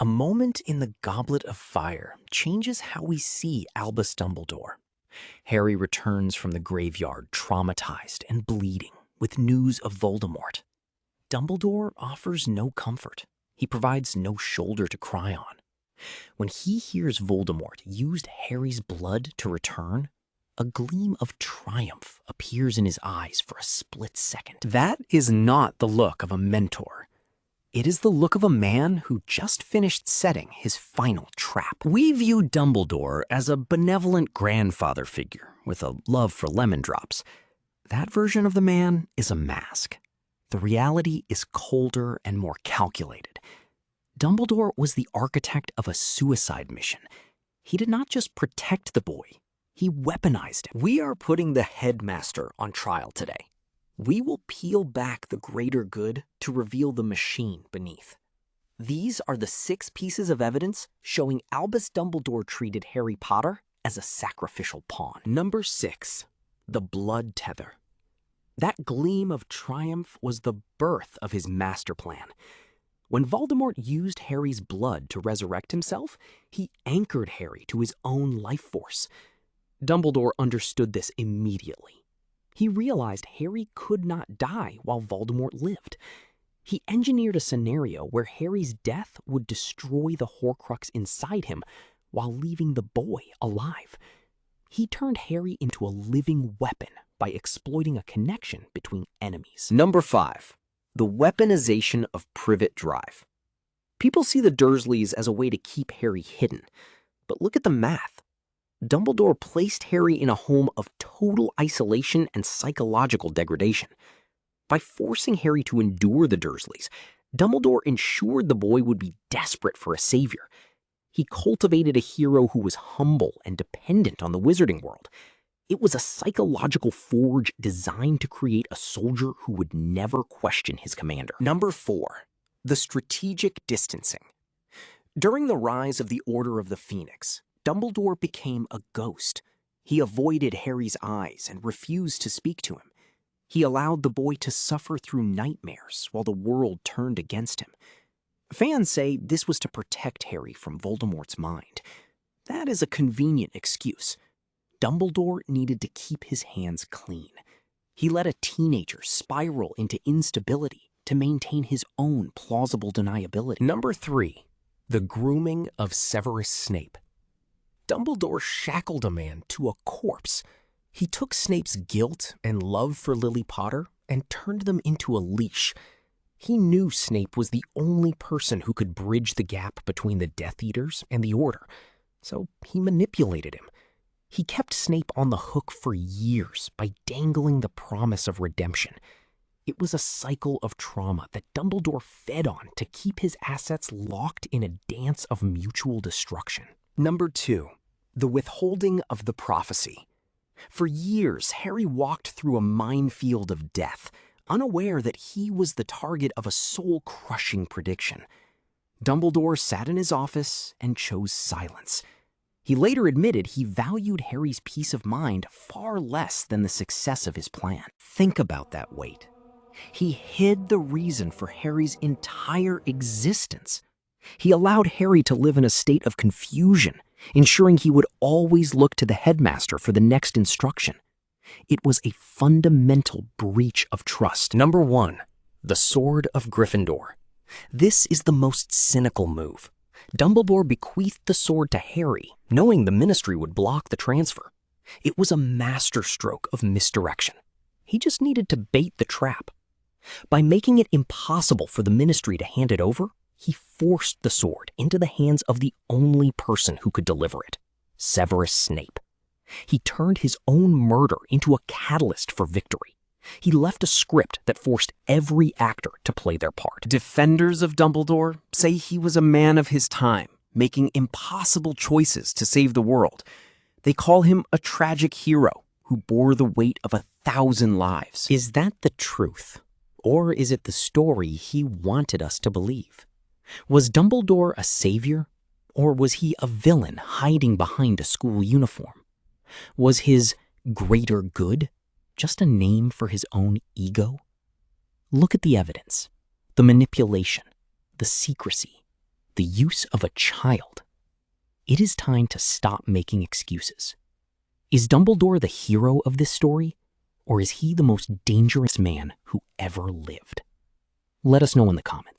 A moment in the Goblet of Fire changes how we see Albus Dumbledore. Harry returns from the graveyard traumatized and bleeding with news of Voldemort. Dumbledore offers no comfort. He provides no shoulder to cry on. When he hears Voldemort used Harry's blood to return, a gleam of triumph appears in his eyes for a split second. That is not the look of a mentor. It is the look of a man who just finished setting his final trap. We view Dumbledore as a benevolent grandfather figure with a love for lemon drops. That version of the man is a mask. The reality is colder and more calculated. Dumbledore was the architect of a suicide mission. He did not just protect the boy, he weaponized him. We are putting the Headmaster on trial today. We will peel back the greater good to reveal the machine beneath. These are the 6 pieces of evidence showing Albus Dumbledore treated Harry Potter as a sacrificial pawn. Number 6, the Blood Tether. That gleam of triumph was the birth of his master plan. When Voldemort used Harry's blood to resurrect himself, he anchored Harry to his own life force. Dumbledore understood this immediately. He realized Harry could not die while Voldemort lived. He engineered a scenario where Harry's death would destroy the Horcrux inside him while leaving the boy alive. He turned Harry into a living weapon by exploiting a connection between enemies. Number 5, the weaponization of Privet Drive. People see the Dursleys as a way to keep Harry hidden, but look at the math. Dumbledore placed Harry in a home of total isolation and psychological degradation. By forcing Harry to endure the Dursleys, Dumbledore ensured the boy would be desperate for a savior. He cultivated a hero who was humble and dependent on the wizarding world. It was a psychological forge designed to create a soldier who would never question his commander. Number 4, the strategic distancing. During the rise of the Order of the Phoenix, Dumbledore became a ghost. He avoided Harry's eyes and refused to speak to him. He allowed the boy to suffer through nightmares while the world turned against him. Fans say this was to protect Harry from Voldemort's mind. That is a convenient excuse. Dumbledore needed to keep his hands clean. He let a teenager spiral into instability to maintain his own plausible deniability. Number 3, the grooming of Severus Snape. Dumbledore shackled a man to a corpse. He took Snape's guilt and love for Lily Potter and turned them into a leash. He knew Snape was the only person who could bridge the gap between the Death Eaters and the Order, so he manipulated him. He kept Snape on the hook for years by dangling the promise of redemption. It was a cycle of trauma that Dumbledore fed on to keep his assets locked in a dance of mutual destruction. Number 2, the withholding of the prophecy. For years, Harry walked through a minefield of death, unaware that he was the target of a soul-crushing prediction. Dumbledore sat in his office and chose silence. He later admitted he valued Harry's peace of mind far less than the success of his plan. Think about that weight. He hid the reason for Harry's entire existence. He allowed Harry to live in a state of confusion, ensuring he would always look to the Headmaster for the next instruction. It was a fundamental breach of trust. Number 1, the Sword of Gryffindor. This is the most cynical move. Dumbledore bequeathed the sword to Harry, knowing the Ministry would block the transfer. It was a masterstroke of misdirection. He just needed to bait the trap. By making it impossible for the Ministry to hand it over, he forced the sword into the hands of the only person who could deliver it, Severus Snape. He turned his own murder into a catalyst for victory. He left a script that forced every actor to play their part. Defenders of Dumbledore say he was a man of his time, making impossible choices to save the world. They call him a tragic hero who bore the weight of 1,000 lives. Is that the truth? Or is it the story he wanted us to believe? Was Dumbledore a savior, or was he a villain hiding behind a school uniform? Was his greater good just a name for his own ego? Look at the evidence, the manipulation, the secrecy, the use of a child. It is time to stop making excuses. Is Dumbledore the hero of this story, or is he the most dangerous man who ever lived? Let us know in the comments.